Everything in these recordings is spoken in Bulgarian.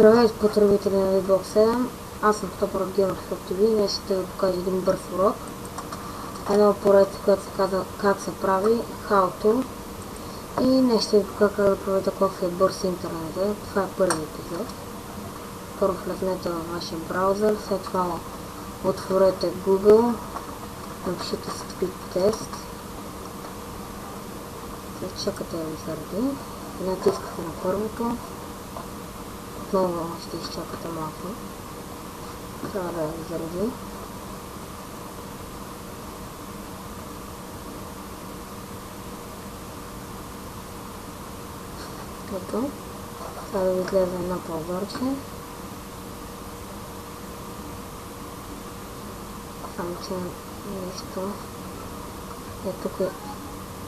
Здравейте, потребители на Xbox 7. Аз съм Топър от Gamer TV. Днес ще ви покажа един бърз урок. Едно поредица, което се казва как се прави, How to. И днес ще ви покажа как да правите какъв е бърз интернет. Това е първият епизод. Първо влезнете във вашия браузър, след това отворете Google, напишете Speed Test. След чакате да ви заради. Натискате на първото. Отново ще изчакате малко. Трябва да ви заради. Ето. Сега да ви излезе едно пълзорче. Само че нещо. Ето тук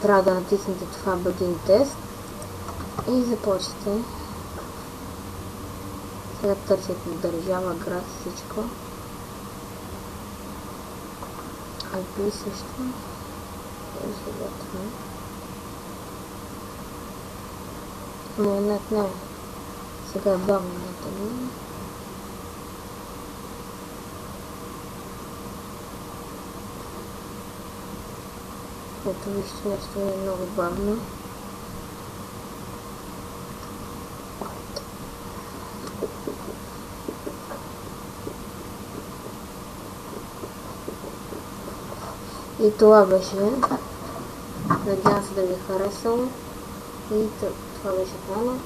трябва да натиснете това Begin Test и започвате. Сега търсите държава, град, всичко. IP също. Но нет не. Сега е бавно нета ми. Ето вижте, нещо е много бавно. И това беше. Надявам се да ви е харесало. И това беше плана.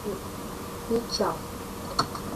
И чао!